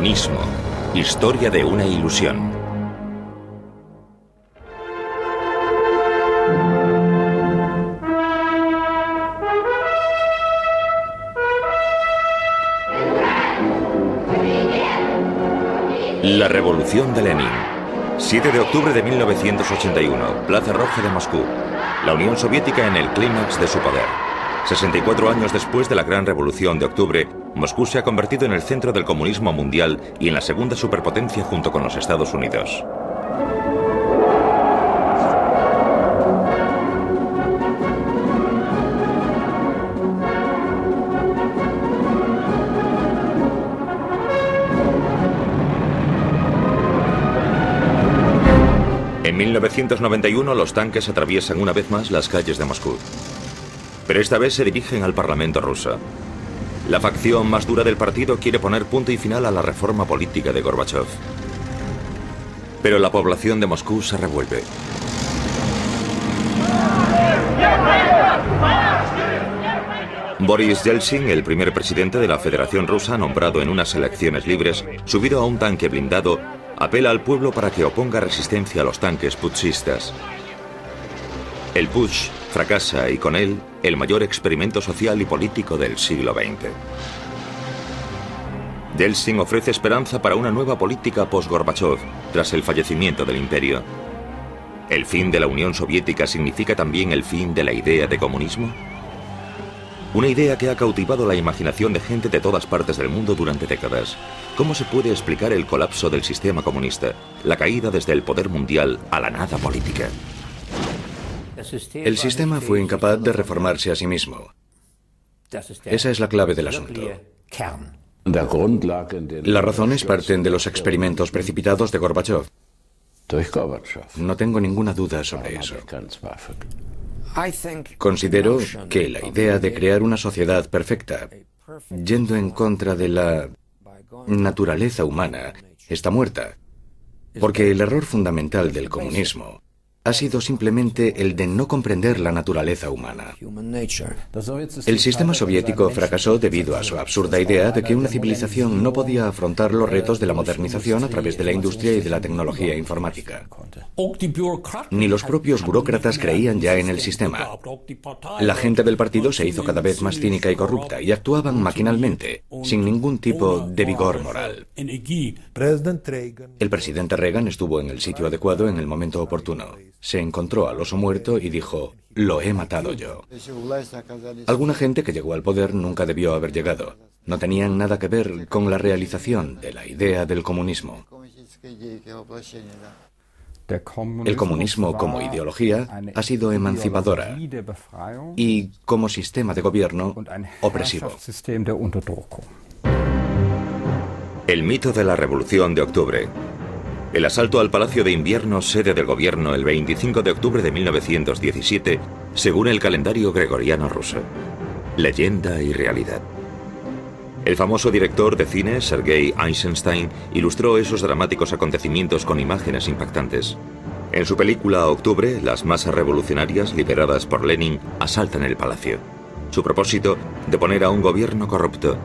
Comunismo. Historia de una ilusión. La revolución de Lenin. 7 de octubre de 1981, Plaza Roja de Moscú. La Unión Soviética en el clímax de su poder. 64 años después de la Gran Revolución de Octubre, Moscú se ha convertido en el centro del comunismo mundial y en la segunda superpotencia junto con los Estados Unidos. En 1991 los tanques atraviesan una vez más las calles de Moscú. Pero esta vez se dirigen al Parlamento ruso. La facción más dura del partido quiere poner punto y final a la reforma política de Gorbachov. Pero la población de Moscú se revuelve. Boris Yeltsin, el primer presidente de la Federación Rusa nombrado en unas elecciones libres, subido a un tanque blindado, apela al pueblo para que oponga resistencia a los tanques putschistas. El putsch fracasa y con él el mayor experimento social y político del siglo XX. Yeltsin ofrece esperanza para una nueva política post-Gorbachov tras el fallecimiento del imperio. ¿El fin de la Unión Soviética significa también el fin de la idea de comunismo? Una idea que ha cautivado la imaginación de gente de todas partes del mundo durante décadas. ¿Cómo se puede explicar el colapso del sistema comunista, la caída desde el poder mundial a la nada política? El sistema fue incapaz de reformarse a sí mismo. Esa es la clave del asunto. Las razones parten de los experimentos precipitados de Gorbachov. No tengo ninguna duda sobre eso. Considero que la idea de crear una sociedad perfecta, yendo en contra de la naturaleza humana, está muerta. Porque el error fundamental del comunismo ha sido simplemente el de no comprender la naturaleza humana. El sistema soviético fracasó debido a su absurda idea de que una civilización no podía afrontar los retos de la modernización a través de la industria y de la tecnología informática. Ni los propios burócratas creían ya en el sistema. La gente del partido se hizo cada vez más cínica y corrupta y actuaban maquinalmente, sin ningún tipo de vigor moral. El presidente Reagan estuvo en el sitio adecuado en el momento oportuno. Se encontró al oso muerto y dijo, lo he matado yo. Alguna gente que llegó al poder nunca debió haber llegado. No tenían nada que ver con la realización de la idea del comunismo. El comunismo como ideología ha sido emancipadora y como sistema de gobierno opresivo. El mito de la Revolución de Octubre. El asalto al Palacio de Invierno, sede del gobierno, el 25 de octubre de 1917, según el calendario gregoriano ruso. Leyenda y realidad. El famoso director de cine, Sergei Eisenstein, ilustró esos dramáticos acontecimientos con imágenes impactantes. En su película Octubre, las masas revolucionarias, lideradas por Lenin, asaltan el palacio. Su propósito, deponer a un gobierno corrupto.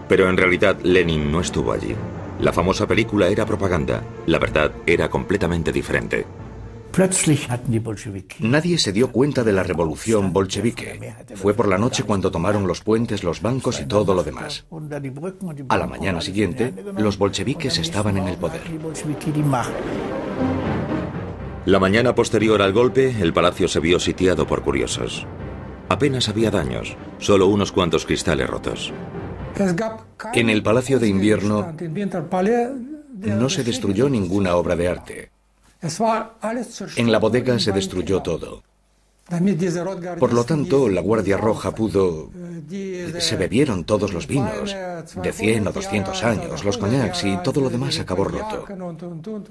Pero en realidad Lenin no estuvo allí. La famosa película era propaganda. La verdad era completamente diferente. Nadie se dio cuenta de la revolución bolchevique. Fue por la noche cuando tomaron los puentes, los bancos y todo lo demás. A la mañana siguiente, los bolcheviques estaban en el poder. La mañana posterior al golpe, el palacio se vio sitiado por curiosos. Apenas había daños, solo unos cuantos cristales rotos. En el Palacio de Invierno no se destruyó ninguna obra de arte. En la bodega se destruyó todo. Por lo tanto, la Guardia Roja pudo... Se bebieron todos los vinos, de 100 o 200 años, los coñacs y todo lo demás acabó roto.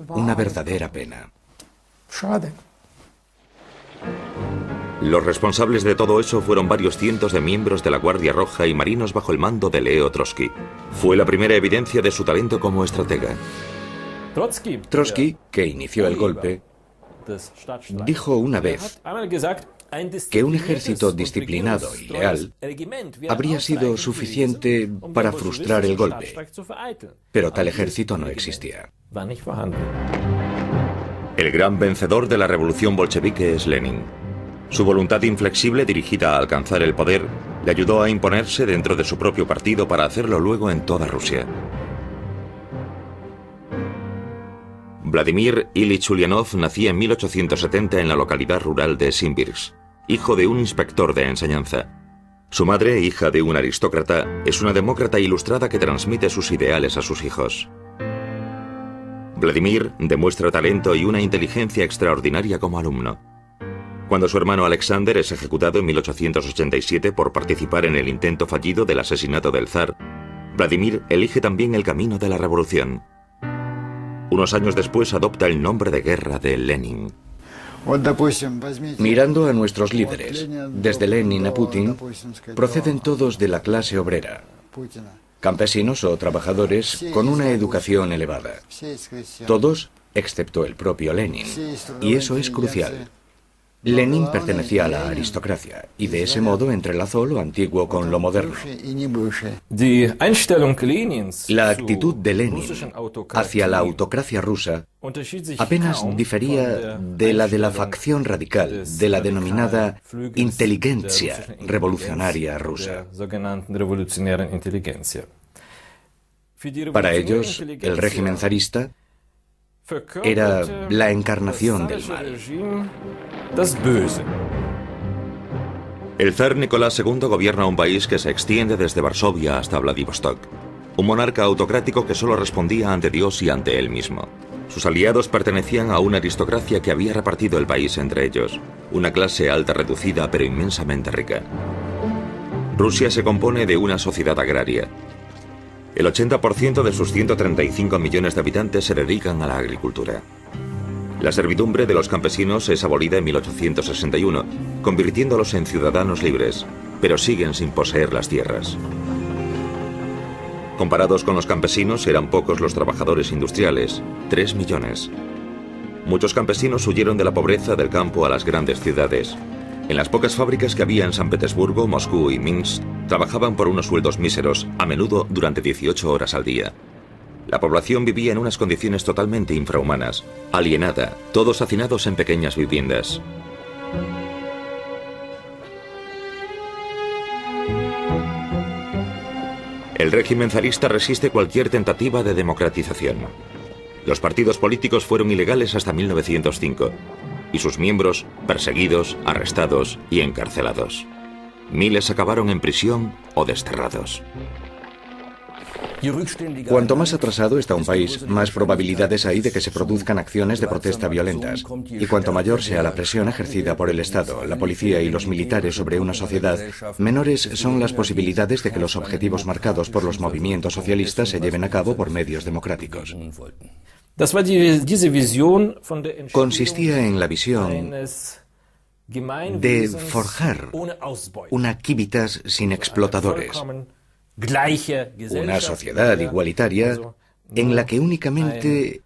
Una verdadera pena. Los responsables de todo eso fueron varios cientos de miembros de la Guardia Roja y marinos bajo el mando de Leo Trotsky. Fue la primera evidencia de su talento como estratega. Trotsky, que inició el golpe, dijo una vez: que un ejército disciplinado y leal habría sido suficiente para frustrar el golpe, pero tal ejército no existía. El gran vencedor de la revolución bolchevique es Lenin. Su voluntad inflexible dirigida a alcanzar el poder le ayudó a imponerse dentro de su propio partido para hacerlo luego en toda Rusia. Vladimir Ilich Ulyanov nacía en 1870 en la localidad rural de Simbirsk, hijo de un inspector de enseñanza. Su madre, hija de un aristócrata, es una demócrata ilustrada que transmite sus ideales a sus hijos. Vladimir demuestra talento y una inteligencia extraordinaria como alumno. Cuando su hermano Alexander es ejecutado en 1887 por participar en el intento fallido del asesinato del zar, Vladimir elige también el camino de la revolución. Unos años después adopta el nombre de guerra de Lenin. Mirando a nuestros líderes, desde Lenin a Putin, proceden todos de la clase obrera, campesinos o trabajadores con una educación elevada. Todos, excepto el propio Lenin, y eso es crucial. Lenin pertenecía a la aristocracia y de ese modo entrelazó lo antiguo con lo moderno. La actitud de Lenin hacia la autocracia rusa apenas difería de la facción radical de la denominada inteligencia revolucionaria rusa. Para ellos, el régimen zarista era la encarnación del mal. El zar Nicolás II gobierna un país que se extiende desde Varsovia hasta Vladivostok. Un monarca autocrático que solo respondía ante Dios y ante él mismo. Sus aliados pertenecían a una aristocracia que había repartido el país entre ellos, una clase alta reducida pero inmensamente rica. Rusia se compone de una sociedad agraria. El 80% de sus 135 millones de habitantes se dedican a la agricultura. La servidumbre de los campesinos es abolida en 1861, convirtiéndolos en ciudadanos libres, pero siguen sin poseer las tierras. Comparados con los campesinos, eran pocos los trabajadores industriales, 3 millones. Muchos campesinos huyeron de la pobreza del campo a las grandes ciudades. En las pocas fábricas que había en San Petersburgo, Moscú y Minsk, trabajaban por unos sueldos míseros, a menudo durante 18 horas al día. La población vivía en unas condiciones totalmente infrahumanas, alienada, todos hacinados en pequeñas viviendas. El régimen zarista resiste cualquier tentativa de democratización. Los partidos políticos fueron ilegales hasta 1905, y sus miembros perseguidos, arrestados y encarcelados. Miles acabaron en prisión o desterrados. Cuanto más atrasado está un país, más probabilidades hay de que se produzcan acciones de protesta violentas. Y cuanto mayor sea la presión ejercida por el Estado, la policía y los militares sobre una sociedad, menores son las posibilidades de que los objetivos marcados por los movimientos socialistas se lleven a cabo por medios democráticos. Consistía en la visión de forjar una Civitas sin explotadores, una sociedad igualitaria en la que únicamente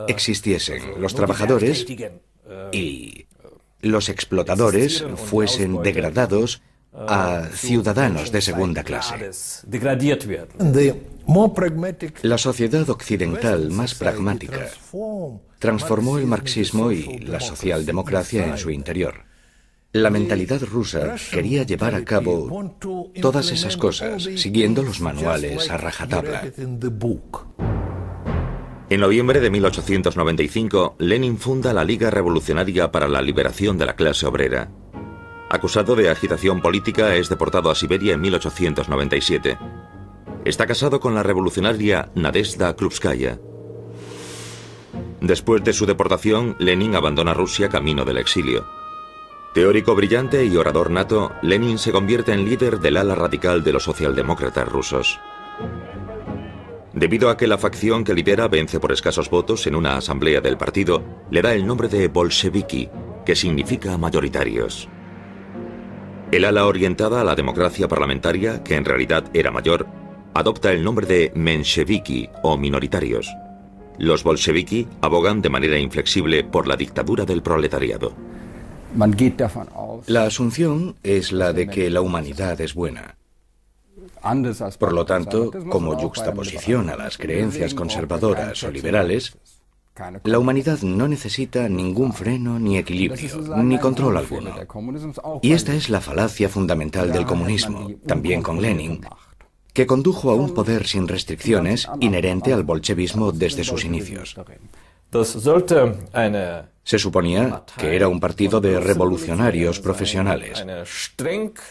existiesen los trabajadores y los explotadores fuesen degradados a ciudadanos de segunda clase. La sociedad occidental más pragmática transformó el marxismo y la socialdemocracia en su interior. La mentalidad rusa quería llevar a cabo todas esas cosas, siguiendo los manuales a rajatabla. En noviembre de 1895, Lenin funda la Liga Revolucionaria para la Liberación de la Clase Obrera. Acusado de agitación política, es deportado a Siberia en 1897. Está casado con la revolucionaria Nadezhda Krupskaya. Después de su deportación, Lenin abandona Rusia camino del exilio. Teórico brillante y orador nato, Lenin se convierte en líder del ala radical de los socialdemócratas rusos. Debido a que la facción que lidera vence por escasos votos en una asamblea del partido, le da el nombre de bolcheviki, que significa mayoritarios. El ala orientada a la democracia parlamentaria, que en realidad era mayor, adopta el nombre de mensheviki o minoritarios. Los bolcheviki abogan de manera inflexible por la dictadura del proletariado. La asunción es la de que la humanidad es buena. Por lo tanto, como yuxtaposición a las creencias conservadoras o liberales, la humanidad no necesita ningún freno ni equilibrio, ni control alguno. Y esta es la falacia fundamental del comunismo, también con Lenin, que condujo a un poder sin restricciones inherente al bolchevismo desde sus inicios. Se suponía que era un partido de revolucionarios profesionales,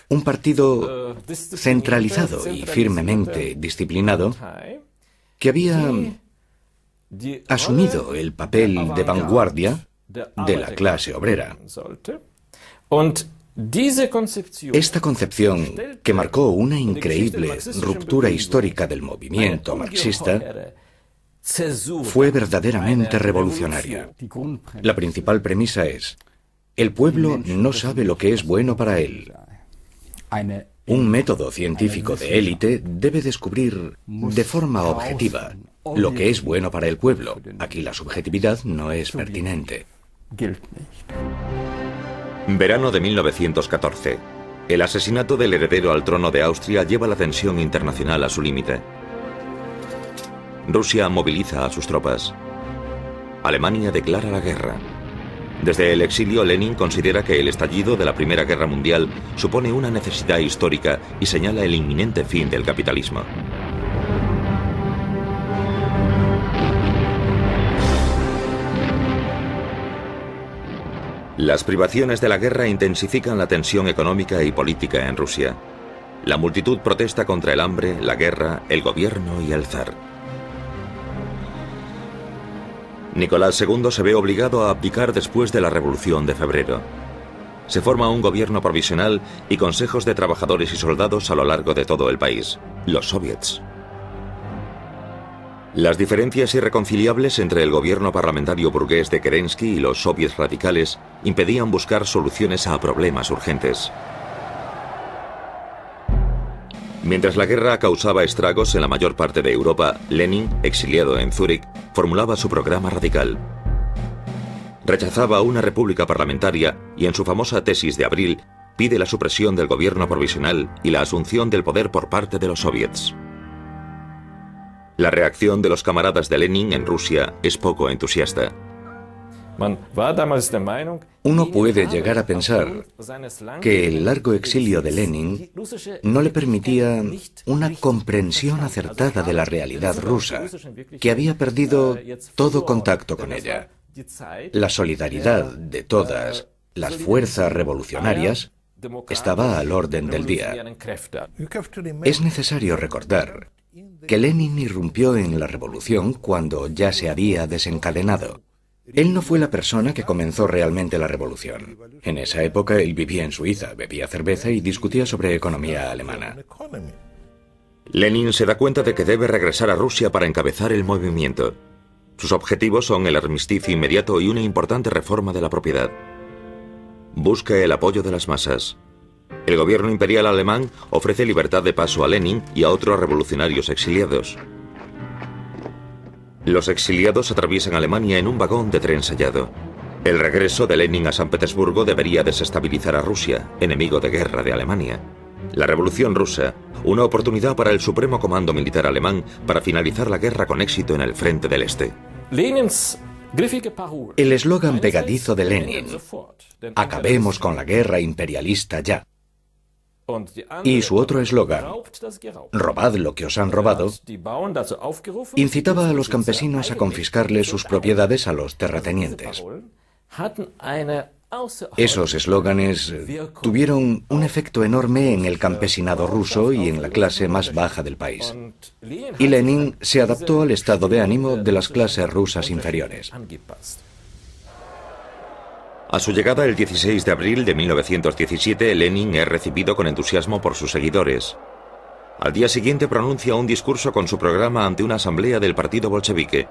un partido centralizado y firmemente disciplinado que había asumido el papel de vanguardia de la clase obrera. Esta concepción, que marcó una increíble ruptura histórica del movimiento marxista, fue verdaderamente revolucionaria. La principal premisa es: el pueblo no sabe lo que es bueno para él. Un método científico de élite debe descubrir de forma objetiva lo que es bueno para el pueblo. Aquí la subjetividad no es pertinente. Verano de 1914. El asesinato del heredero al trono de Austria lleva la tensión internacional a su límite. Rusia moviliza a sus tropas. Alemania declara la guerra. Desde el exilio, Lenin considera que el estallido de la Primera Guerra Mundial supone una necesidad histórica y señala el inminente fin del capitalismo. Las privaciones de la guerra intensifican la tensión económica y política en Rusia. La multitud protesta contra el hambre, la guerra, el gobierno y el zar. Nicolás II se ve obligado a abdicar después de la Revolución de Febrero. Se forma un gobierno provisional y consejos de trabajadores y soldados a lo largo de todo el país, los soviets. Las diferencias irreconciliables entre el gobierno parlamentario burgués de Kerensky y los soviets radicales impedían buscar soluciones a problemas urgentes. Mientras la guerra causaba estragos en la mayor parte de Europa, Lenin, exiliado en Zúrich, formulaba su programa radical. Rechazaba una república parlamentaria y en su famosa tesis de abril pide la supresión del gobierno provisional y la asunción del poder por parte de los soviets. La reacción de los camaradas de Lenin en Rusia es poco entusiasta. Uno puede llegar a pensar que el largo exilio de Lenin no le permitía una comprensión acertada de la realidad rusa, que había perdido todo contacto con ella. La solidaridad de todas las fuerzas revolucionarias estaba al orden del día. Es necesario recordar que Lenin irrumpió en la revolución cuando ya se había desencadenado. Él no fue la persona que comenzó realmente la revolución. En esa época él vivía en Suiza, bebía cerveza y discutía sobre economía alemana. Lenin se da cuenta de que debe regresar a Rusia para encabezar el movimiento. Sus objetivos son el armisticio inmediato y una importante reforma de la propiedad. Busca el apoyo de las masas. El gobierno imperial alemán ofrece libertad de paso a Lenin y a otros revolucionarios exiliados. Los exiliados atraviesan Alemania en un vagón de tren sellado. El regreso de Lenin a San Petersburgo debería desestabilizar a Rusia, enemigo de guerra de Alemania. La Revolución Rusa, una oportunidad para el Supremo Comando Militar alemán para finalizar la guerra con éxito en el frente del Este. El eslogan pegadizo de Lenin, "Acabemos con la guerra imperialista ya", y su otro eslogan, "Robad lo que os han robado", incitaba a los campesinos a confiscarle sus propiedades a los terratenientes. Esos eslóganes tuvieron un efecto enorme en el campesinado ruso y en la clase más baja del país. Y Lenin se adaptó al estado de ánimo de las clases rusas inferiores. A su llegada el 16 de abril de 1917, Lenin es recibido con entusiasmo por sus seguidores. Al día siguiente pronuncia un discurso con su programa ante una asamblea del partido bolchevique.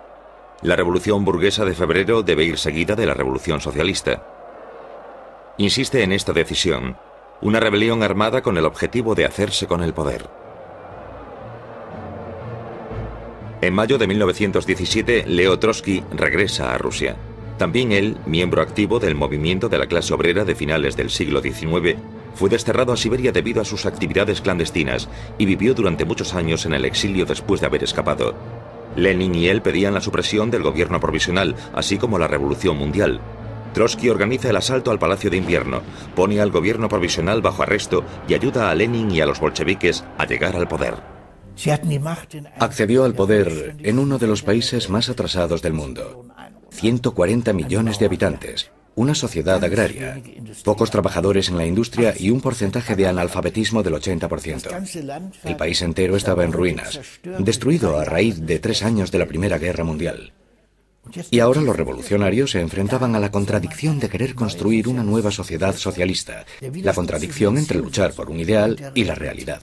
La revolución burguesa de febrero debe ir seguida de la revolución socialista. Insiste en esta decisión, una rebelión armada con el objetivo de hacerse con el poder. En mayo de 1917, Leo Trotsky regresa a Rusia. También él, miembro activo del movimiento de la clase obrera de finales del siglo XIX, fue desterrado a Siberia debido a sus actividades clandestinas y vivió durante muchos años en el exilio después de haber escapado. Lenin y él pedían la supresión del gobierno provisional, así como la revolución mundial. Trotsky organiza el asalto al Palacio de Invierno, pone al gobierno provisional bajo arresto y ayuda a Lenin y a los bolcheviques a llegar al poder. Accedió al poder en uno de los países más atrasados del mundo. 140 millones de habitantes, una sociedad agraria, pocos trabajadores en la industria y un porcentaje de analfabetismo del 80%. El país entero estaba en ruinas, destruido a raíz de 3 años de la Primera Guerra Mundial. Y ahora los revolucionarios se enfrentaban a la contradicción de querer construir una nueva sociedad socialista, la contradicción entre luchar por un ideal y la realidad.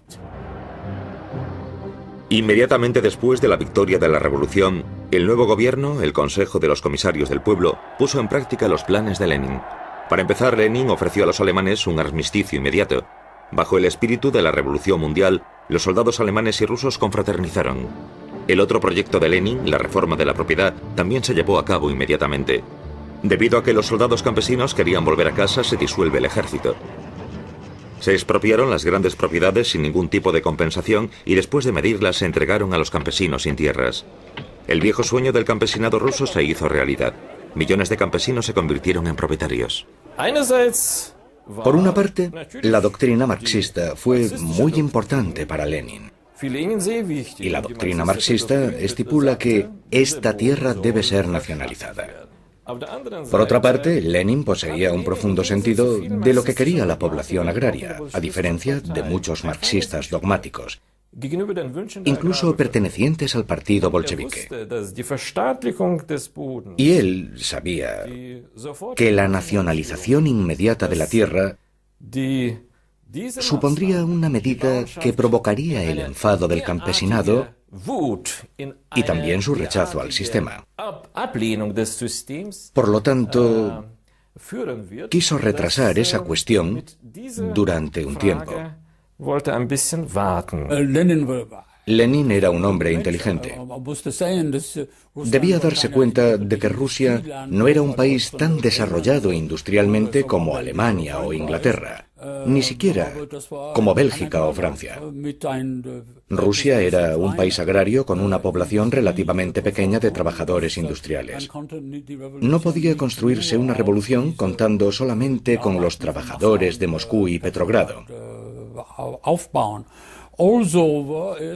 Inmediatamente después de la victoria de la revolución, el nuevo gobierno, el Consejo de los Comisarios del Pueblo, puso en práctica los planes de Lenin. Para empezar, Lenin ofreció a los alemanes un armisticio inmediato. Bajo el espíritu de la Revolución Mundial, los soldados alemanes y rusos confraternizaron. El otro proyecto de Lenin, la reforma de la propiedad, también se llevó a cabo inmediatamente. Debido a que los soldados campesinos querían volver a casa, se disuelve el ejército. Se expropiaron las grandes propiedades sin ningún tipo de compensación y después de medirlas se entregaron a los campesinos sin tierras. El viejo sueño del campesinado ruso se hizo realidad. Millones de campesinos se convirtieron en propietarios. Por una parte, la doctrina marxista fue muy importante para Lenin. Y la doctrina marxista estipula que esta tierra debe ser nacionalizada. Por otra parte, Lenin poseía un profundo sentido de lo que quería la población agraria, a diferencia de muchos marxistas dogmáticos, incluso pertenecientes al partido bolchevique. Y él sabía que la nacionalización inmediata de la tierra supondría una medida que provocaría el enfado del campesinado y también su rechazo al sistema. Por lo tanto, quiso retrasar esa cuestión durante un tiempo. Lenin era un hombre inteligente. Debía darse cuenta de que Rusia no era un país tan desarrollado industrialmente como Alemania o Inglaterra, ni siquiera como Bélgica o Francia. Rusia era un país agrario con una población relativamente pequeña de trabajadores industriales. No podía construirse una revolución contando solamente con los trabajadores de Moscú y Petrogrado.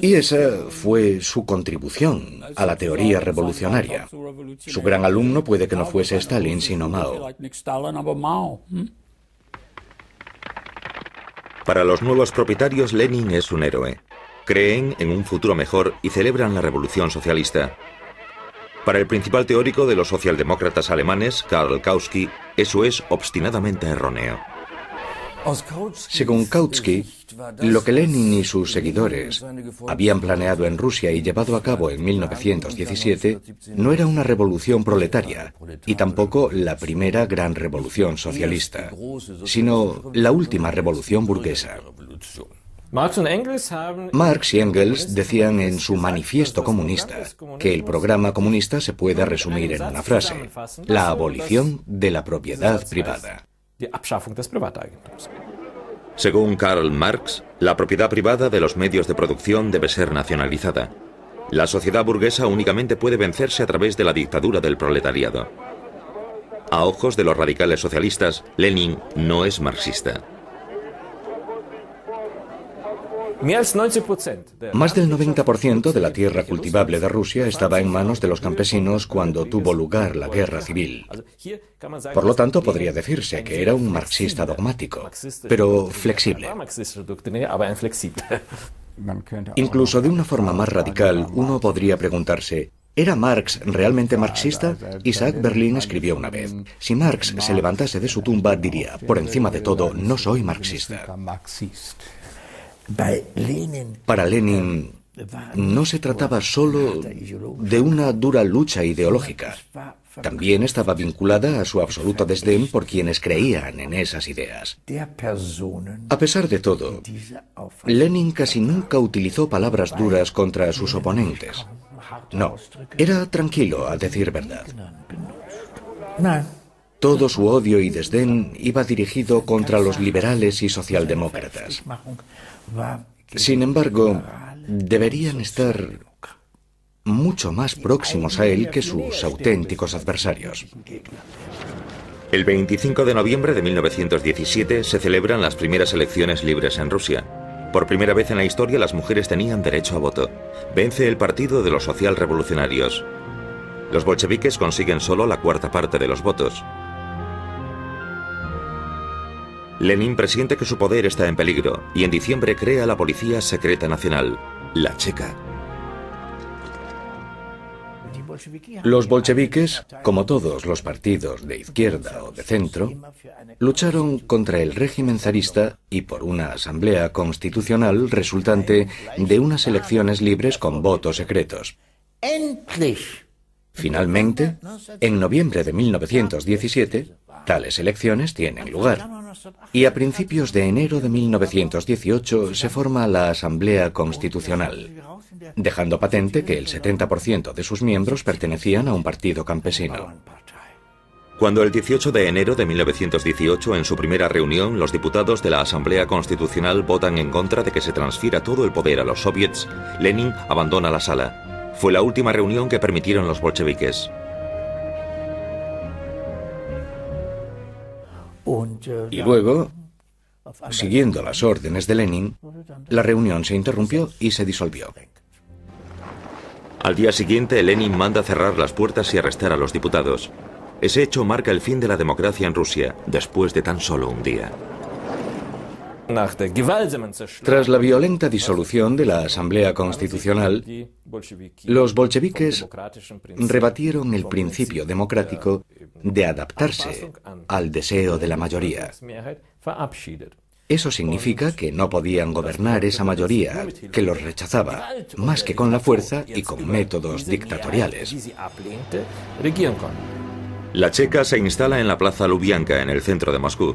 Y esa fue su contribución a la teoría revolucionaria. Su gran alumno puede que no fuese Stalin, sino Mao. Para los nuevos propietarios, Lenin es un héroe. Creen en un futuro mejor y celebran la revolución socialista. Para el principal teórico de los socialdemócratas alemanes, Karl Kautsky, eso es obstinadamente erróneo. Según Kautsky, lo que Lenin y sus seguidores habían planeado en Rusia y llevado a cabo en 1917 no era una revolución proletaria y tampoco la primera gran revolución socialista, sino la última revolución burguesa. Marx y Engels decían en su manifiesto comunista que el programa comunista se puede resumir en una frase: la abolición de la propiedad privada. Según Karl Marx, la propiedad privada de los medios de producción debe ser nacionalizada. La sociedad burguesa únicamente puede vencerse a través de la dictadura del proletariado. A ojos de los radicales socialistas, Lenin no es marxista. Más del 90% de la tierra cultivable de Rusia estaba en manos de los campesinos cuando tuvo lugar la guerra civil. Por lo tanto, podría decirse que era un marxista dogmático, pero flexible. Incluso de una forma más radical, uno podría preguntarse: ¿era Marx realmente marxista? Isaac Berlin escribió una vez: si Marx se levantase de su tumba, diría, por encima de todo, no soy marxista. Para Lenin no se trataba solo de una dura lucha ideológica. También estaba vinculada a su absoluto desdén por quienes creían en esas ideas. A pesar de todo, Lenin casi nunca utilizó palabras duras contra sus oponentes. No, era tranquilo, a decir verdad. Todo su odio y desdén iba dirigido contra los liberales y socialdemócratas. Sin embargo, deberían estar mucho más próximos a él que sus auténticos adversarios. El 25 de noviembre de 1917 se celebran las primeras elecciones libres en Rusia. Por primera vez en la historia las mujeres tenían derecho a voto. Vence el Partido de los Socialrevolucionarios. Los bolcheviques consiguen solo la cuarta parte de los votos. Lenin presiente que su poder está en peligro y en diciembre crea la Policía Secreta Nacional, la Checa. Los bolcheviques, como todos los partidos de izquierda o de centro, lucharon contra el régimen zarista y por una asamblea constitucional resultante de unas elecciones libres con votos secretos. Finalmente, en noviembre de 1917, tales elecciones tienen lugar. Y a principios de enero de 1918 se forma la Asamblea Constitucional, dejando patente que el 70% de sus miembros pertenecían a un partido campesino. Cuando el 18 de enero de 1918, en su primera reunión, los diputados de la Asamblea Constitucional votan en contra de que se transfiera todo el poder a los soviets, Lenin abandona la sala. Fue la última reunión que permitieron los bolcheviques. Y luego, siguiendo las órdenes de Lenin, la reunión se interrumpió y se disolvió. Al día siguiente, Lenin manda cerrar las puertas y arrestar a los diputados. Ese hecho marca el fin de la democracia en Rusia, después de tan solo un día. Tras la violenta disolución de la Asamblea Constitucional, los bolcheviques rebatieron el principio democrático de adaptarse al deseo de la mayoría. Eso significa que no podían gobernar esa mayoría que los rechazaba, más que con la fuerza y con métodos dictatoriales. La Checa se instala en la Plaza Lubianka, en el centro de Moscú.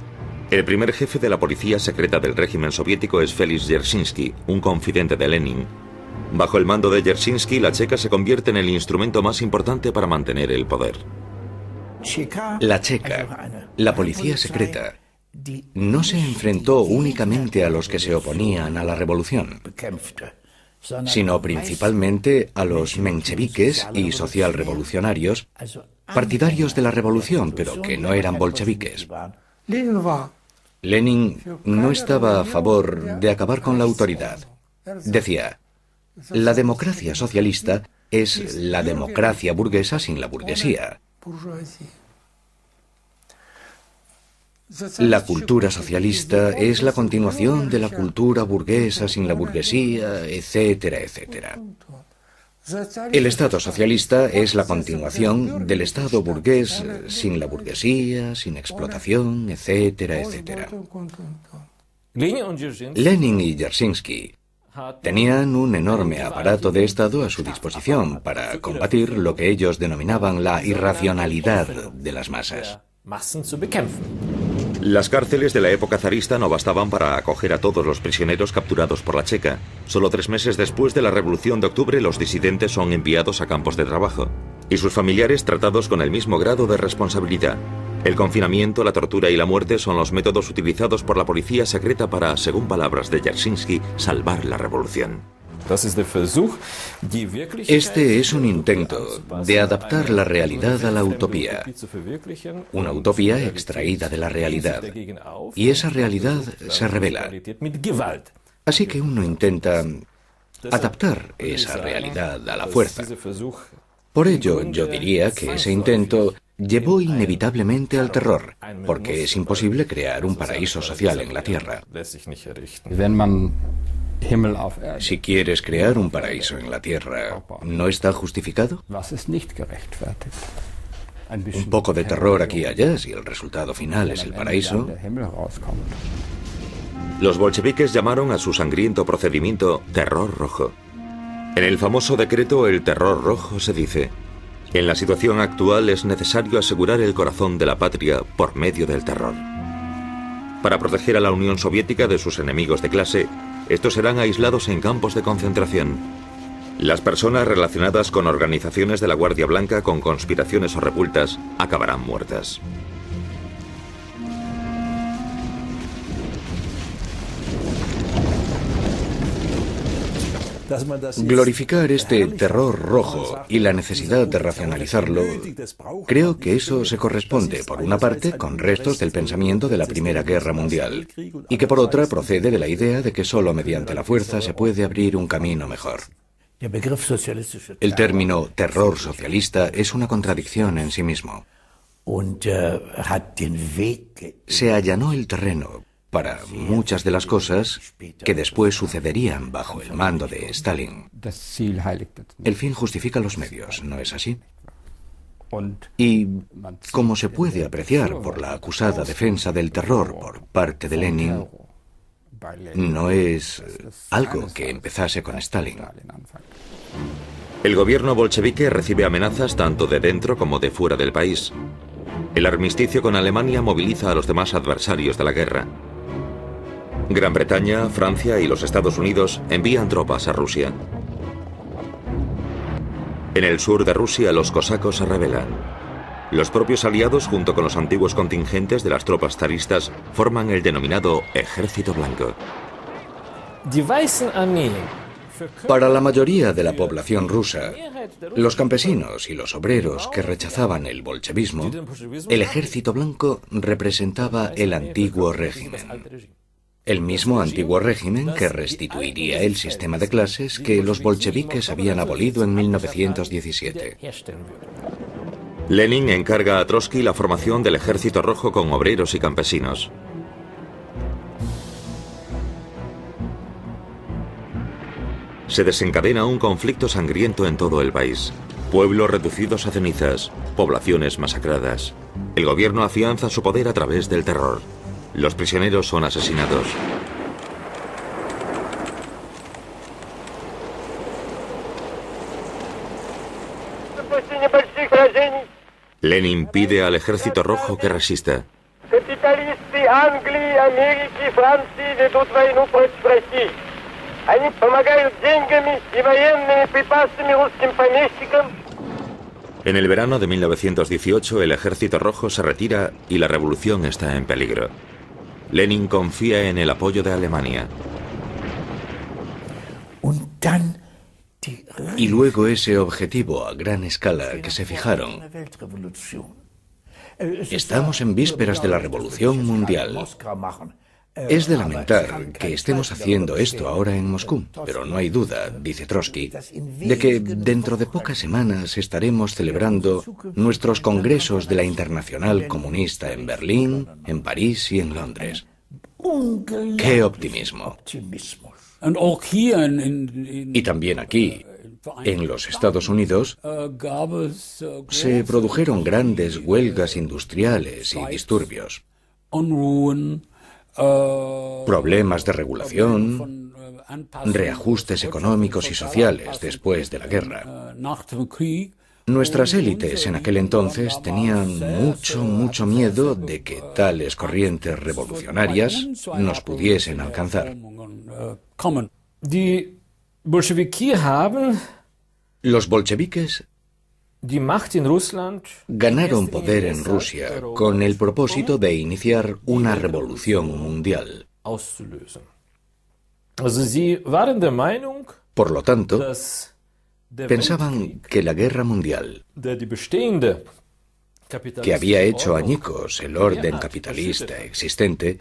El primer jefe de la policía secreta del régimen soviético es Félix Dzerzhinsky, un confidente de Lenin. Bajo el mando de Dzerzhinsky, la Checa se convierte en el instrumento más importante para mantener el poder. La Checa, la policía secreta, no se enfrentó únicamente a los que se oponían a la revolución, sino principalmente a los mencheviques y socialrevolucionarios, partidarios de la revolución, pero que no eran bolcheviques. Lenin no estaba a favor de acabar con la autoridad. Decía, la democracia socialista es la democracia burguesa sin la burguesía. La cultura socialista es la continuación de la cultura burguesa sin la burguesía, etcétera, etcétera. El Estado socialista es la continuación del Estado burgués sin la burguesía, sin explotación, etcétera, etcétera. Lenin y Dzerzhinsky tenían un enorme aparato de Estado a su disposición para combatir lo que ellos denominaban la irracionalidad de las masas. Las cárceles de la época zarista no bastaban para acoger a todos los prisioneros capturados por la Checa. Solo 3 meses después de la Revolución de Octubre, los disidentes son enviados a campos de trabajo y sus familiares tratados con el mismo grado de responsabilidad. El confinamiento, la tortura y la muerte son los métodos utilizados por la policía secreta para, según palabras de Dzerzhinsky, salvar la revolución. Este es un intento de adaptar la realidad a la utopía, una utopía extraída de la realidad, y esa realidad se revela. Así que uno intenta adaptar esa realidad a la fuerza. Por ello, yo diría que ese intento llevó inevitablemente al terror, porque es imposible crear un paraíso social en la Tierra. Si quieres crear un paraíso en la Tierra, ¿no está justificado? Un poco de terror aquí y allá, si el resultado final es el paraíso. Los bolcheviques llamaron a su sangriento procedimiento terror rojo. En el famoso decreto El Terror Rojo se dice: en la situación actual es necesario asegurar el corazón de la patria por medio del terror. Para proteger a la Unión Soviética de sus enemigos de clase, estos serán aislados en campos de concentración. Las personas relacionadas con organizaciones de la Guardia Blanca con conspiraciones o revueltas acabarán muertas. Glorificar este terror rojo y la necesidad de racionalizarlo, creo que eso se corresponde, por una parte, con restos del pensamiento de la Primera Guerra Mundial, y que por otra procede de la idea de que solo mediante la fuerza se puede abrir un camino mejor. El término terror socialista es una contradicción en sí mismo. Se allanó el terreno para muchas de las cosas que después sucederían bajo el mando de Stalin. El fin justifica los medios, ¿no es así? Y, como se puede apreciar por la acusada defensa del terror por parte de Lenin, no es algo que empezase con Stalin. El gobierno bolchevique recibe amenazas tanto de dentro como de fuera del país. El armisticio con Alemania moviliza a los demás adversarios de la guerra. Gran Bretaña, Francia y los Estados Unidos envían tropas a Rusia. En el sur de Rusia los cosacos se rebelan. Los propios aliados, junto con los antiguos contingentes de las tropas zaristas, forman el denominado Ejército Blanco. Para la mayoría de la población rusa, los campesinos y los obreros que rechazaban el bolchevismo, el Ejército Blanco representaba el antiguo régimen. El mismo antiguo régimen que restituiría el sistema de clases que los bolcheviques habían abolido en 1917. Lenin encarga a Trotsky la formación del Ejército Rojo con obreros y campesinos. Se desencadena un conflicto sangriento en todo el país. Pueblos reducidos a cenizas, poblaciones masacradas. El gobierno afianza su poder a través del terror. Los prisioneros son asesinados. Lenin pide al Ejército Rojo que resista. En el verano de 1918 el Ejército Rojo se retira y la revolución está en peligro. Lenin confía en el apoyo de Alemania. Y luego ese objetivo a gran escala que se fijaron. Estamos en vísperas de la Revolución Mundial. Es de lamentar que estemos haciendo esto ahora en Moscú, pero no hay duda, dice Trotsky, de que dentro de pocas semanas estaremos celebrando nuestros congresos de la Internacional Comunista en Berlín, en París y en Londres. ¡Qué optimismo! Y también aquí, en los Estados Unidos, se produjeron grandes huelgas industriales y disturbios. Problemas de regulación, reajustes económicos y sociales después de la guerra. Nuestras élites en aquel entonces tenían mucho miedo de que tales corrientes revolucionarias nos pudiesen alcanzar. Los bolcheviques ganaron poder en Rusia con el propósito de iniciar una revolución mundial. Por lo tanto, pensaban que la guerra mundial, que había hecho añicos el orden capitalista existente,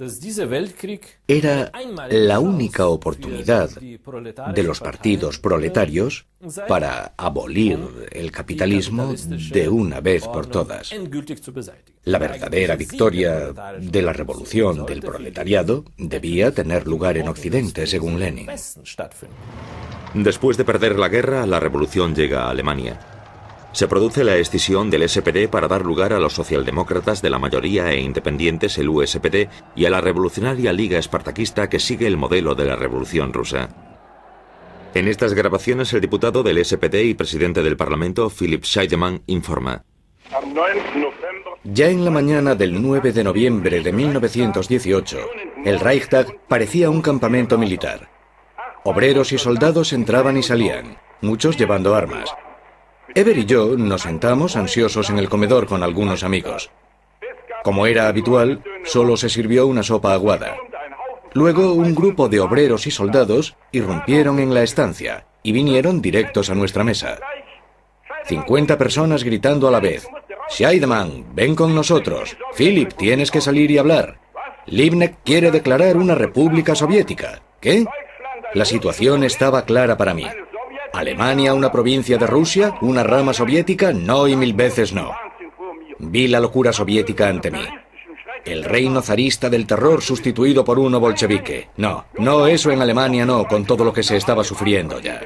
era la única oportunidad de los partidos proletarios para abolir el capitalismo de una vez por todas. La verdadera victoria de la revolución del proletariado debía tener lugar en Occidente, según Lenin. Después de perder la guerra, la revolución llega a Alemania. Se produce la escisión del SPD para dar lugar a los socialdemócratas de la mayoría e independientes, el USPD, y a la revolucionaria Liga Espartaquista que sigue el modelo de la Revolución Rusa. En estas grabaciones el diputado del SPD y presidente del Parlamento, Philipp Scheidemann, informa. Ya en la mañana del 9 de noviembre de 1918, el Reichstag parecía un campamento militar. Obreros y soldados entraban y salían. muchos llevando armas. Eber y yo nos sentamos ansiosos en el comedor con algunos amigos. Como era habitual, solo se sirvió una sopa aguada. Luego un grupo de obreros y soldados irrumpieron en la estancia y vinieron directos a nuestra mesa. 50 personas gritando a la vez: Scheidemann, ven con nosotros. Philipp, tienes que salir y hablar. Liebknecht quiere declarar una república soviética. ¿Qué? La situación estaba clara para mí. ¿Alemania una provincia de Rusia? ¿Una rama soviética? No y 1000 veces no. Vi la locura soviética ante mí. El reino zarista del terror sustituido por uno bolchevique. No, eso en Alemania no, con todo lo que se estaba sufriendo ya.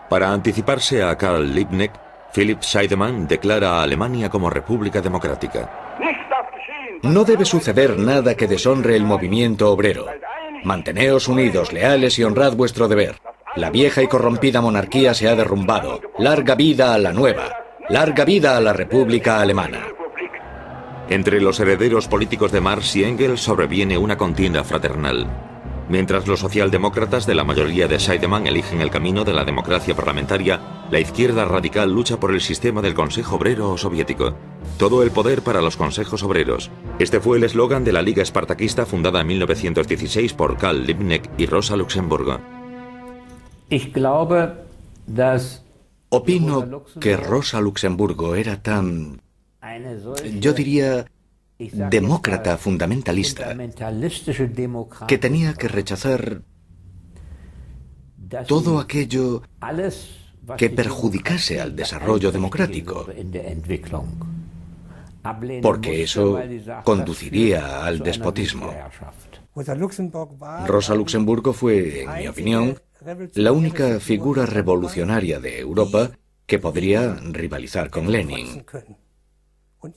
Para anticiparse a Karl Liebknecht, Philipp Scheidemann declara a Alemania como república democrática. No debe suceder nada que deshonre el movimiento obrero. Manteneos unidos, leales y honrad vuestro deber. La vieja y corrompida monarquía se ha derrumbado. Larga vida a la nueva. Larga vida a la República Alemana. Entre los herederos políticos de Marx y Engels sobreviene una contienda fraternal. Mientras los socialdemócratas de la mayoría de Scheidemann eligen el camino de la democracia parlamentaria, la izquierda radical lucha por el sistema del Consejo Obrero Soviético. Todo el poder para los consejos obreros. Este fue el eslogan de la Liga Espartaquista fundada en 1916 por Karl Liebknecht y Rosa Luxemburgo. Opino que Rosa Luxemburgo era tan, yo diría, demócrata fundamentalista, que tenía que rechazar todo aquello que perjudicase al desarrollo democrático, porque eso conduciría al despotismo. Rosa Luxemburgo fue, en mi opinión, la única figura revolucionaria de Europa que podría rivalizar con Lenin,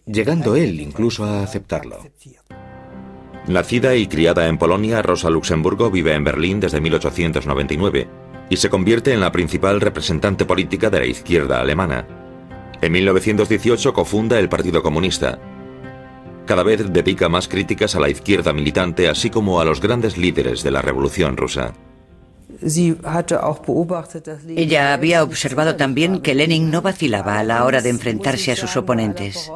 llegando él incluso a aceptarlo. Nacida y criada en Polonia, Rosa Luxemburgo vive en Berlín desde 1899 y se convierte en la principal representante política de la izquierda alemana. En 1918 cofunda el Partido Comunista. Cada vez dedica más críticas a la izquierda militante, así como a los grandes líderes de la Revolución Rusa. Ella había observado también que Lenin no vacilaba a la hora de enfrentarse a sus oponentes.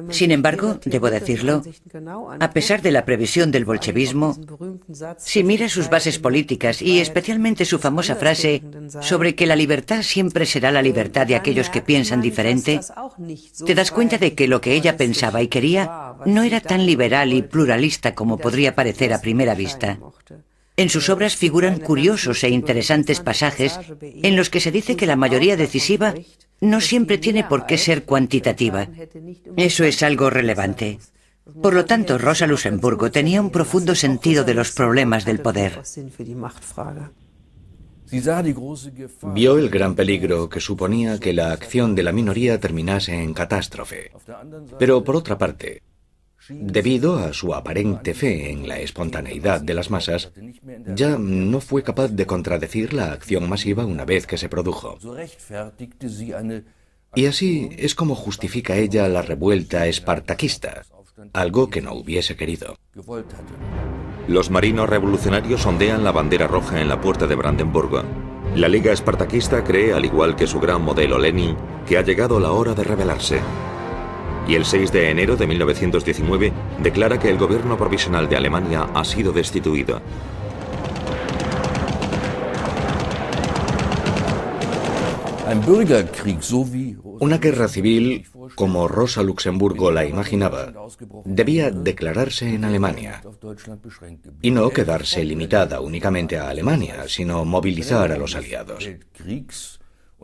Sin embargo, debo decirlo, a pesar de la previsión del bolchevismo, si mira sus bases políticas y especialmente su famosa frase sobre que la libertad siempre será la libertad de aquellos que piensan diferente, te das cuenta de que lo que ella pensaba y quería no era tan liberal y pluralista como podría parecer a primera vista. En sus obras figuran curiosos e interesantes pasajes en los que se dice que la mayoría decisiva no siempre tiene por qué ser cuantitativa. Eso es algo relevante. Por lo tanto, Rosa Luxemburgo tenía un profundo sentido de los problemas del poder. Vio el gran peligro que suponía que la acción de la minoría terminase en catástrofe. Pero por otra parte, debido a su aparente fe en la espontaneidad de las masas, ya no fue capaz de contradecir la acción masiva una vez que se produjo. Y así es como justifica ella la revuelta espartaquista, algo que no hubiese querido. Los marinos revolucionarios ondean la bandera roja en la puerta de Brandenburgo. La Liga Espartaquista cree, al igual que su gran modelo Lenin, que ha llegado la hora de rebelarse. Y el 6 de enero de 1919 declara que el gobierno provisional de Alemania ha sido destituido. Una guerra civil, como Rosa Luxemburgo la imaginaba, debía declararse en Alemania, y no quedarse limitada únicamente a Alemania, sino movilizar a los aliados.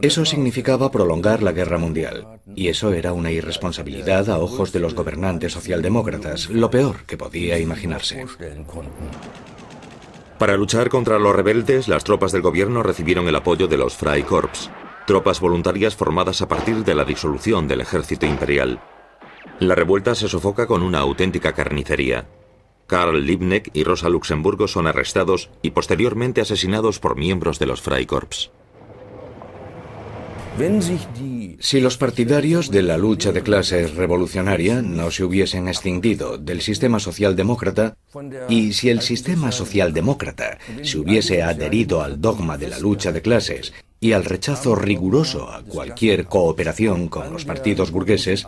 Eso significaba prolongar la guerra mundial, y eso era una irresponsabilidad a ojos de los gobernantes socialdemócratas, lo peor que podía imaginarse. Para luchar contra los rebeldes, las tropas del gobierno recibieron el apoyo de los Freikorps, tropas voluntarias formadas a partir de la disolución del ejército imperial. La revuelta se sofoca con una auténtica carnicería. Karl Liebknecht y Rosa Luxemburgo son arrestados y posteriormente asesinados por miembros de los Freikorps. Si los partidarios de la lucha de clases revolucionaria no se hubiesen escindido del sistema socialdemócrata, y si el sistema socialdemócrata se hubiese adherido al dogma de la lucha de clases y al rechazo riguroso a cualquier cooperación con los partidos burgueses,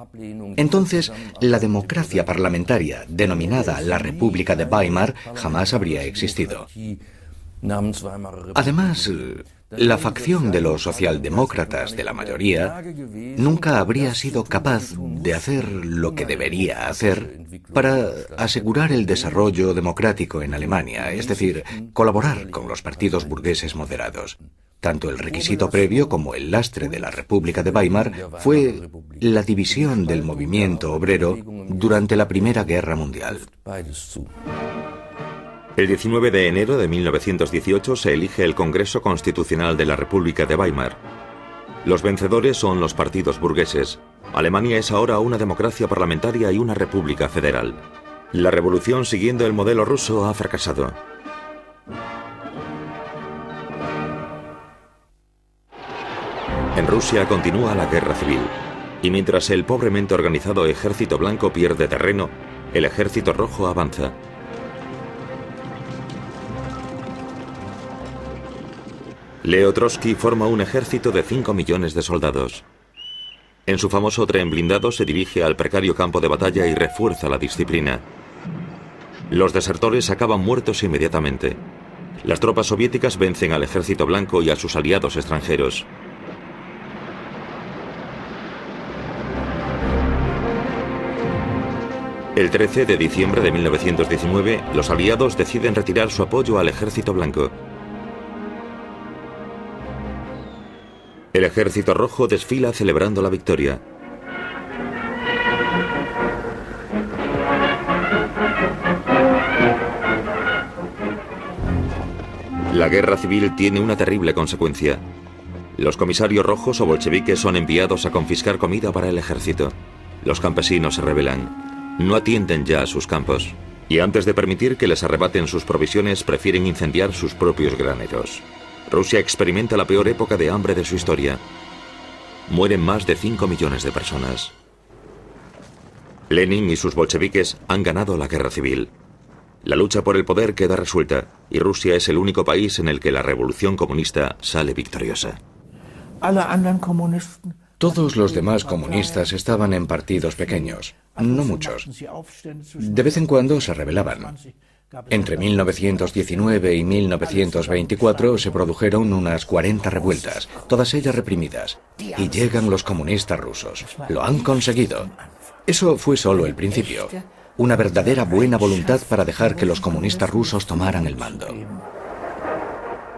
entonces la democracia parlamentaria, denominada la República de Weimar, jamás habría existido. Además, la facción de los socialdemócratas de la mayoría nunca habría sido capaz de hacer lo que debería hacer para asegurar el desarrollo democrático en Alemania, es decir, colaborar con los partidos burgueses moderados. Tanto el requisito previo como el lastre de la República de Weimar fue la división del movimiento obrero durante la Primera Guerra Mundial. El 19 de enero de 1918 se elige el Congreso Constitucional de la República de Weimar. Los vencedores son los partidos burgueses. Alemania es ahora una democracia parlamentaria y una república federal. La revolución siguiendo el modelo ruso ha fracasado. En Rusia continúa la guerra civil, y mientras el pobremente organizado ejército blanco pierde terreno, el ejército rojo avanza. Leo Trotsky forma un ejército de 5 millones de soldados. En su famoso tren blindado se dirige al precario campo de batalla y refuerza la disciplina. Los desertores acaban muertos inmediatamente. Las tropas soviéticas vencen al ejército blanco y a sus aliados extranjeros. El 13 de diciembre de 1919, los aliados deciden retirar su apoyo al ejército blanco. El ejército rojo desfila celebrando la victoria. La guerra civil tiene una terrible consecuencia. Los comisarios rojos o bolcheviques son enviados a confiscar comida para el ejército. Los campesinos se rebelan. No atienden ya a sus campos. Y antes de permitir que les arrebaten sus provisiones, prefieren incendiar sus propios graneros. Rusia experimenta la peor época de hambre de su historia. Mueren más de 5 millones de personas. Lenin y sus bolcheviques han ganado la guerra civil. La lucha por el poder queda resuelta, y Rusia es el único país en el que la revolución comunista sale victoriosa. Todos los demás comunistas estaban en partidos pequeños, no muchos. De vez en cuando se rebelaban. Entre 1919 y 1924 se produjeron unas 40 revueltas, todas ellas reprimidas. Y llegan los comunistas rusos. Lo han conseguido. Eso fue solo el principio. Una verdadera buena voluntad para dejar que los comunistas rusos tomaran el mando.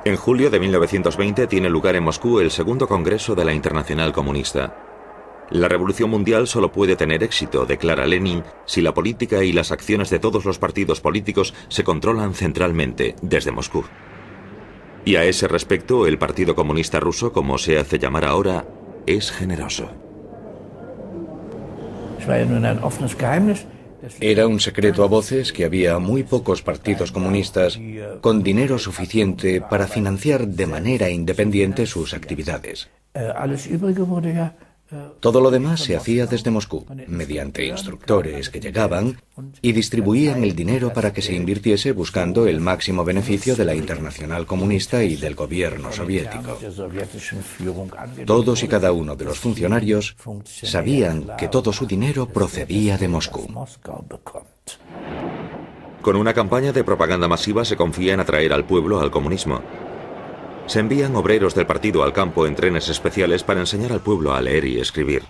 En julio de 1920 tiene lugar en Moscú el segundo Congreso de la Internacional Comunista. La revolución mundial solo puede tener éxito, declara Lenin, si la política y las acciones de todos los partidos políticos se controlan centralmente, desde Moscú. Y a ese respecto, el Partido Comunista Ruso, como se hace llamar ahora, es generoso. Era un secreto a voces que había muy pocos partidos comunistas con dinero suficiente para financiar de manera independiente sus actividades. Todo lo demás se hacía desde Moscú, mediante instructores que llegaban y distribuían el dinero para que se invirtiese buscando el máximo beneficio de la Internacional Comunista y del gobierno soviético. Todos y cada uno de los funcionarios sabían que todo su dinero procedía de Moscú. Con una campaña de propaganda masiva se confía en atraer al pueblo al comunismo. Se envían obreros del partido al campo en trenes especiales para enseñar al pueblo a leer y escribir,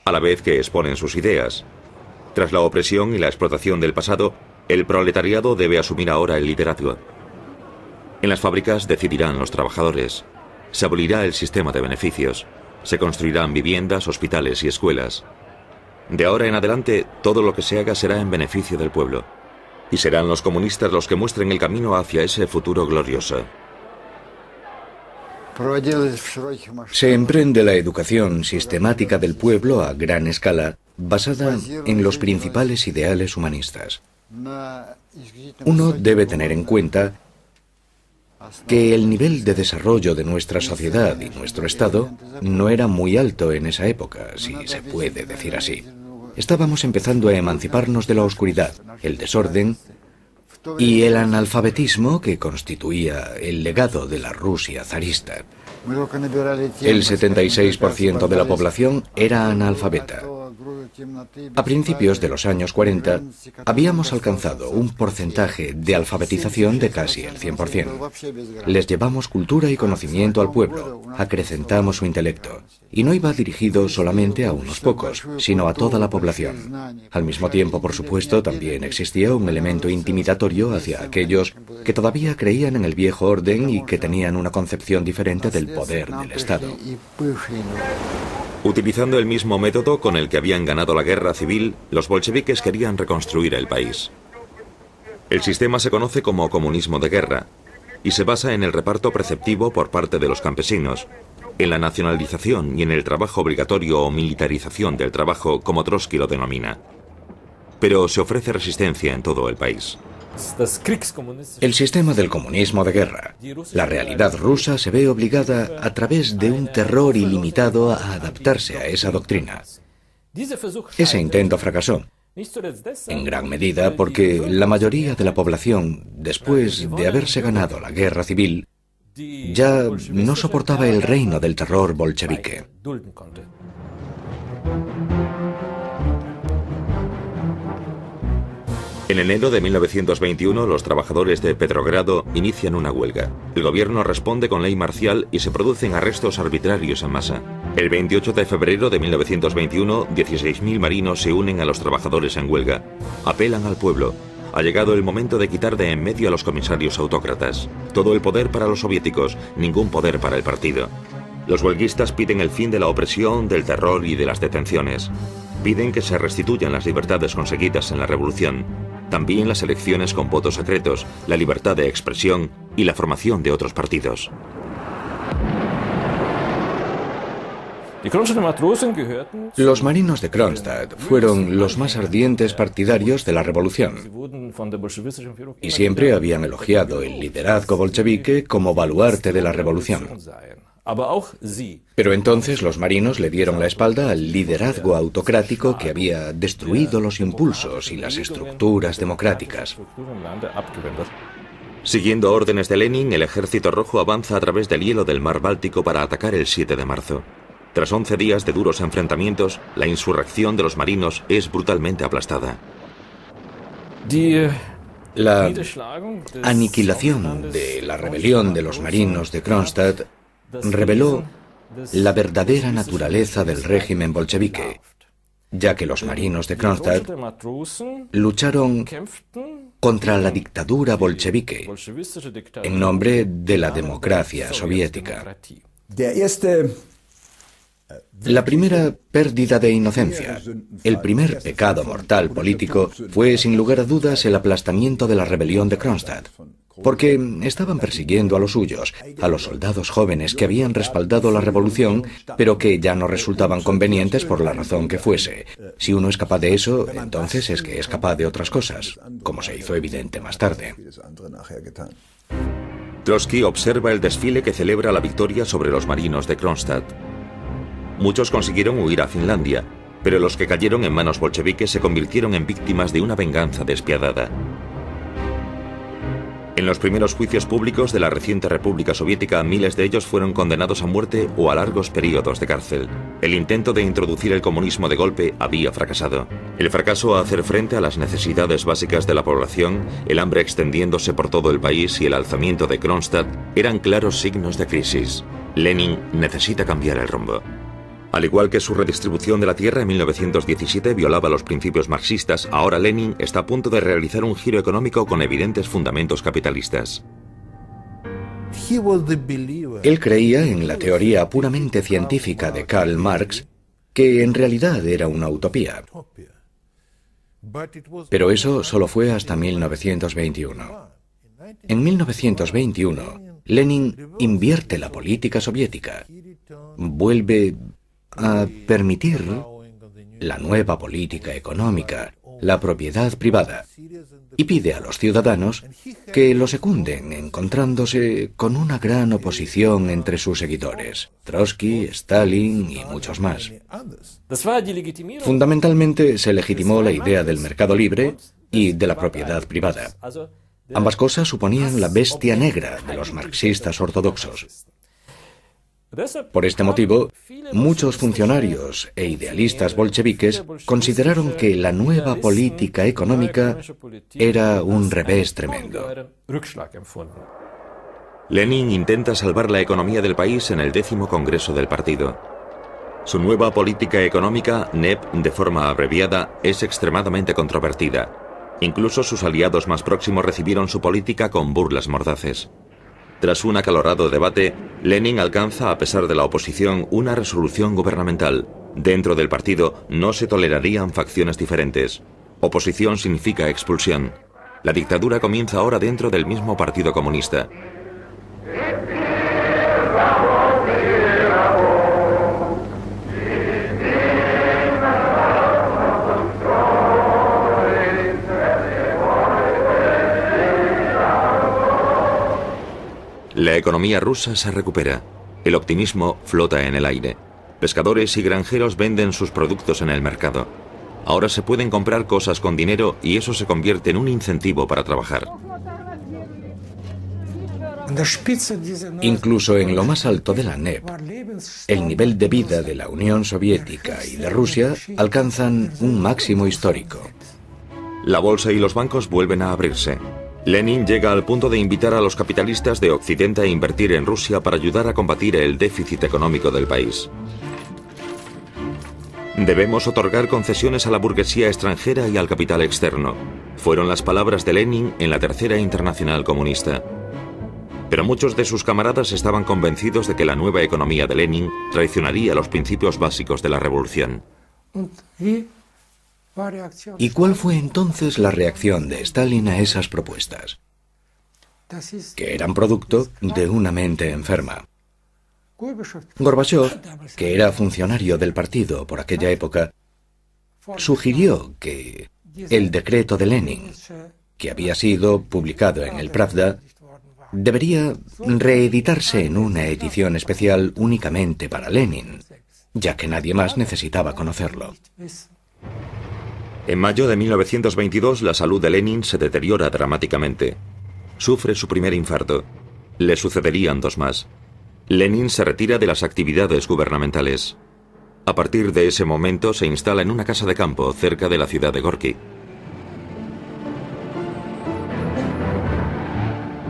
a la vez que exponen sus ideas. Tras la opresión y la explotación del pasado, el proletariado debe asumir ahora el liderazgo. En las fábricas decidirán los trabajadores. Se abolirá el sistema de beneficios. Se construirán viviendas, hospitales y escuelas. De ahora en adelante, todo lo que se haga será en beneficio del pueblo. Y serán los comunistas los que muestren el camino hacia ese futuro glorioso. Se emprende la educación sistemática del pueblo a gran escala, basada en los principales ideales humanistas. Uno debe tener en cuenta que el nivel de desarrollo de nuestra sociedad y nuestro Estado no era muy alto en esa época, si se puede decir así. Estábamos empezando a emanciparnos de la oscuridad, el desorden y el analfabetismo que constituía el legado de la Rusia zarista. El 76% de la población era analfabeta. A principios de los años 40, habíamos alcanzado un porcentaje de alfabetización de casi el 100%. Les llevamos cultura y conocimiento al pueblo, acrecentamos su intelecto. Y no iba dirigido solamente a unos pocos, sino a toda la población. Al mismo tiempo, por supuesto, también existía un elemento intimidatorio hacia aquellos que todavía creían en el viejo orden y que tenían una concepción diferente del poder del Estado. Utilizando el mismo método con el que habían ganado la guerra civil, los bolcheviques querían reconstruir el país. El sistema se conoce como comunismo de guerra y se basa en el reparto preceptivo por parte de los campesinos, en la nacionalización y en el trabajo obligatorio o militarización del trabajo, como Trotsky lo denomina. Pero se ofrece resistencia en todo el país. El sistema del comunismo de guerra. La realidad rusa se ve obligada a través de un terror ilimitado a adaptarse a esa doctrina. Ese intento fracasó, en gran medida porque la mayoría de la población, después de haberse ganado la guerra civil, ya no soportaba el reino del terror bolchevique. En enero de 1921, los trabajadores de Petrogrado inician una huelga. El gobierno responde con ley marcial y se producen arrestos arbitrarios en masa. El 28 de febrero de 1921, 16.000 marinos se unen a los trabajadores en huelga. Apelan al pueblo. Ha llegado el momento de quitar de en medio a los comisarios autócratas. Todo el poder para los soviéticos, ningún poder para el partido. Los huelguistas piden el fin de la opresión, del terror y de las detenciones. Piden que se restituyan las libertades conseguidas en la revolución. También las elecciones con votos secretos, la libertad de expresión y la formación de otros partidos. Los marinos de Kronstadt fueron los más ardientes partidarios de la revolución y siempre habían elogiado el liderazgo bolchevique como baluarte de la revolución. Pero entonces los marinos le dieron la espalda al liderazgo autocrático que había destruido los impulsos y las estructuras democráticas. Siguiendo órdenes de Lenin, el Ejército Rojo avanza a través del hielo del mar Báltico para atacar el 7 de marzo. Tras 11 días de duros enfrentamientos, la insurrección de los marinos es brutalmente aplastada. La aniquilación de la rebelión de los marinos de Kronstadt reveló la verdadera naturaleza del régimen bolchevique, ya que los marinos de Kronstadt lucharon contra la dictadura bolchevique en nombre de la democracia soviética. La primera pérdida de inocencia, el primer pecado mortal político, fue sin lugar a dudas el aplastamiento de la rebelión de Kronstadt, porque estaban persiguiendo a los suyos, a los soldados jóvenes que habían respaldado la revolución, pero que ya no resultaban convenientes por la razón que fuese. Si uno es capaz de eso, entonces es que es capaz de otras cosas, como se hizo evidente más tarde. Trotsky observa el desfile que celebra la victoria sobre los marinos de Kronstadt. Muchos consiguieron huir a Finlandia, pero los que cayeron en manos bolcheviques se convirtieron en víctimas de una venganza despiadada. En los primeros juicios públicos de la reciente República Soviética, miles de ellos fueron condenados a muerte o a largos periodos de cárcel. El intento de introducir el comunismo de golpe había fracasado. El fracaso a hacer frente a las necesidades básicas de la población, el hambre extendiéndose por todo el país y el alzamiento de Kronstadt eran claros signos de crisis. Lenin necesita cambiar el rumbo. Al igual que su redistribución de la tierra en 1917 violaba los principios marxistas, ahora Lenin está a punto de realizar un giro económico con evidentes fundamentos capitalistas. Él creía en la teoría puramente científica de Karl Marx, que en realidad era una utopía. Pero eso solo fue hasta 1921. En 1921, Lenin invierte la política soviética, vuelve a permitir la nueva política económica, la propiedad privada. y pide a los ciudadanos que lo secunden, encontrándose con una gran oposición entre sus seguidores, Trotsky, Stalin y muchos más. Fundamentalmente se legitimó la idea del mercado libre y de la propiedad privada. Ambas cosas suponían la bestia negra de los marxistas ortodoxos. Por este motivo, muchos funcionarios e idealistas bolcheviques consideraron que la nueva política económica era un revés tremendo. Lenin intenta salvar la economía del país en el 10º Congreso del partido. Su nueva política económica, NEP de forma abreviada, es extremadamente controvertida. Incluso sus aliados más próximos recibieron su política con burlas mordaces. Tras un acalorado debate, Lenin alcanza, a pesar de la oposición, una resolución gubernamental. Dentro del partido no se tolerarían facciones diferentes. Oposición significa expulsión. La dictadura comienza ahora dentro del mismo Partido Comunista. La economía rusa se recupera. El optimismo flota en el aire. Pescadores y granjeros venden sus productos en el mercado. Ahora se pueden comprar cosas con dinero y eso se convierte en un incentivo para trabajar. Incluso en lo más alto de la NEP, el nivel de vida de la Unión Soviética y de Rusia alcanzan un máximo histórico. La bolsa y los bancos vuelven a abrirse. Lenin llega al punto de invitar a los capitalistas de Occidente a invertir en Rusia para ayudar a combatir el déficit económico del país. Debemos otorgar concesiones a la burguesía extranjera y al capital externo. Fueron las palabras de Lenin en la Tercera Internacional Comunista. Pero muchos de sus camaradas estaban convencidos de que la nueva economía de Lenin traicionaría los principios básicos de la revolución. ¿Y cuál fue entonces la reacción de Stalin a esas propuestas? Que eran producto de una mente enferma. Gorbachov, que era funcionario del partido por aquella época, sugirió que el decreto de Lenin, que había sido publicado en el Pravda, debería reeditarse en una edición especial únicamente para Lenin, ya que nadie más necesitaba conocerlo. En mayo de 1922, la salud de Lenin se deteriora dramáticamente. Sufre su primer infarto. Le sucederían dos más. Lenin se retira de las actividades gubernamentales. A partir de ese momento se instala en una casa de campo cerca de la ciudad de Gorki.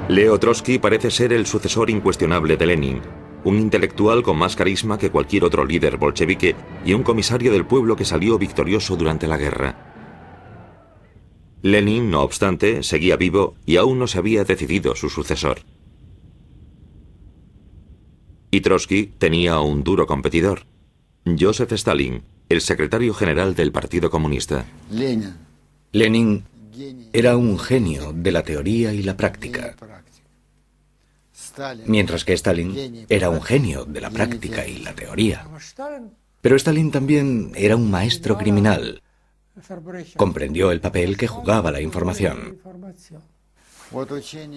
Leo Trotsky parece ser el sucesor incuestionable de Lenin, un intelectual con más carisma que cualquier otro líder bolchevique y un comisario del pueblo que salió victorioso durante la guerra. Lenin, no obstante, seguía vivo y aún no se había decidido su sucesor. Y Trotsky tenía un duro competidor, Joseph Stalin, el secretario general del Partido Comunista. Lenin era un genio de la teoría y la práctica, mientras que Stalin era un genio de la práctica y la teoría. Pero Stalin también era un maestro criminal. Comprendió el papel que jugaba la información.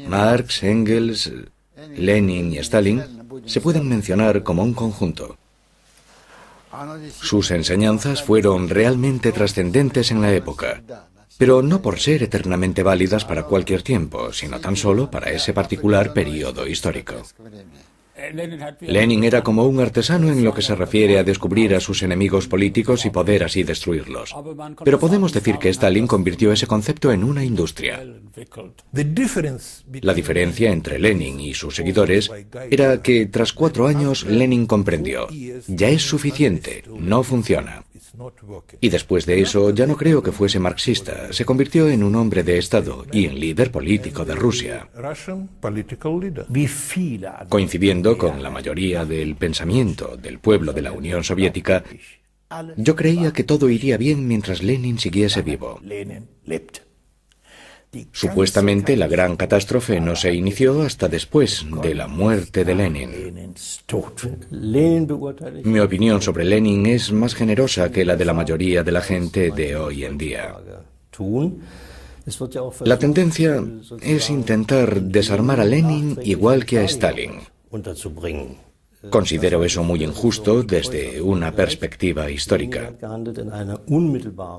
Marx, Engels, Lenin y Stalin se pueden mencionar como un conjunto. Sus enseñanzas fueron realmente trascendentes en la época, pero no por ser eternamente válidas para cualquier tiempo, sino tan solo para ese particular periodo histórico. Lenin era como un artesano en lo que se refiere a descubrir a sus enemigos políticos y poder así destruirlos. Pero podemos decir que Stalin convirtió ese concepto en una industria. La diferencia entre Lenin y sus seguidores era que tras 4 años Lenin comprendió: ya es suficiente, no funciona. Y después de eso ya no creo que fuese marxista, se convirtió en un hombre de Estado y en líder político de Rusia. Coincidiendo con la mayoría del pensamiento del pueblo de la Unión Soviética, yo creía que todo iría bien mientras Lenin siguiese vivo. Supuestamente la gran catástrofe no se inició hasta después de la muerte de Lenin. Mi opinión sobre Lenin es más generosa que la de la mayoría de la gente de hoy en día. La tendencia es intentar desarmar a Lenin igual que a Stalin. Considero eso muy injusto desde una perspectiva histórica.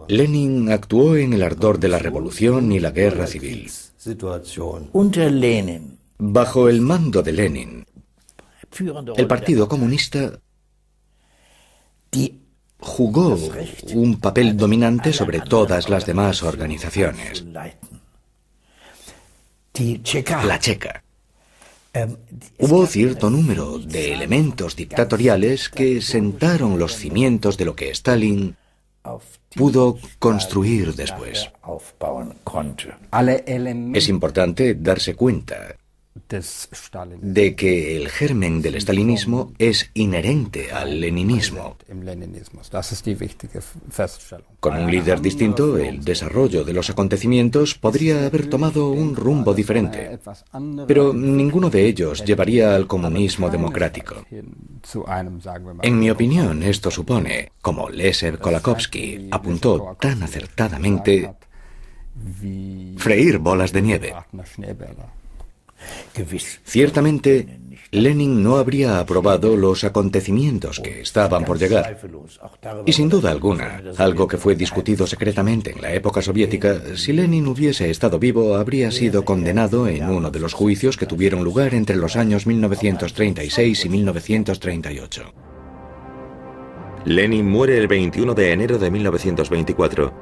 Lenin actuó en el ardor de la revolución y la guerra civil. Bajo el mando de Lenin, el Partido Comunista jugó un papel dominante sobre todas las demás organizaciones. La Checa. Hubo cierto número de elementos dictatoriales que sentaron los cimientos de lo que Stalin pudo construir después. Es importante darse cuenta de que el germen del stalinismo es inherente al leninismo. Con un líder distinto, el desarrollo de los acontecimientos podría haber tomado un rumbo diferente, pero ninguno de ellos llevaría al comunismo democrático. En mi opinión, esto supone, como Leszek Kolakowski apuntó tan acertadamente, freír bolas de nieve. Ciertamente, Lenin no habría aprobado los acontecimientos que estaban por llegar. Y sin duda alguna, algo que fue discutido secretamente en la época soviética, si Lenin hubiese estado vivo, habría sido condenado en uno de los juicios que tuvieron lugar entre los años 1936 y 1938. Lenin muere el 21 de enero de 1924.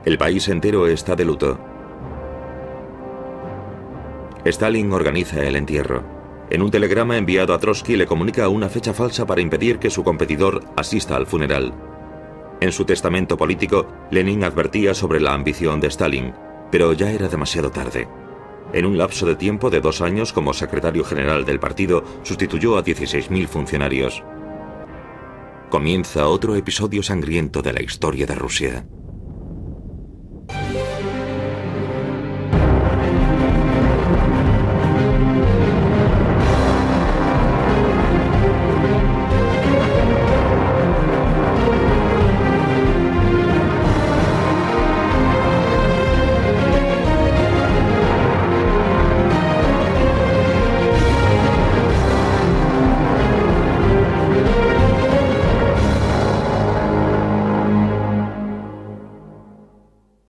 El país entero está de luto. Stalin organiza el entierro. En un telegrama enviado a Trotsky le comunica una fecha falsa para impedir que su competidor asista al funeral. En su testamento político, Lenin advertía sobre la ambición de Stalin, pero ya era demasiado tarde. En un lapso de tiempo de 2 años como secretario general del partido, sustituyó a 16.000 funcionarios. Comienza otro episodio sangriento de la historia de Rusia.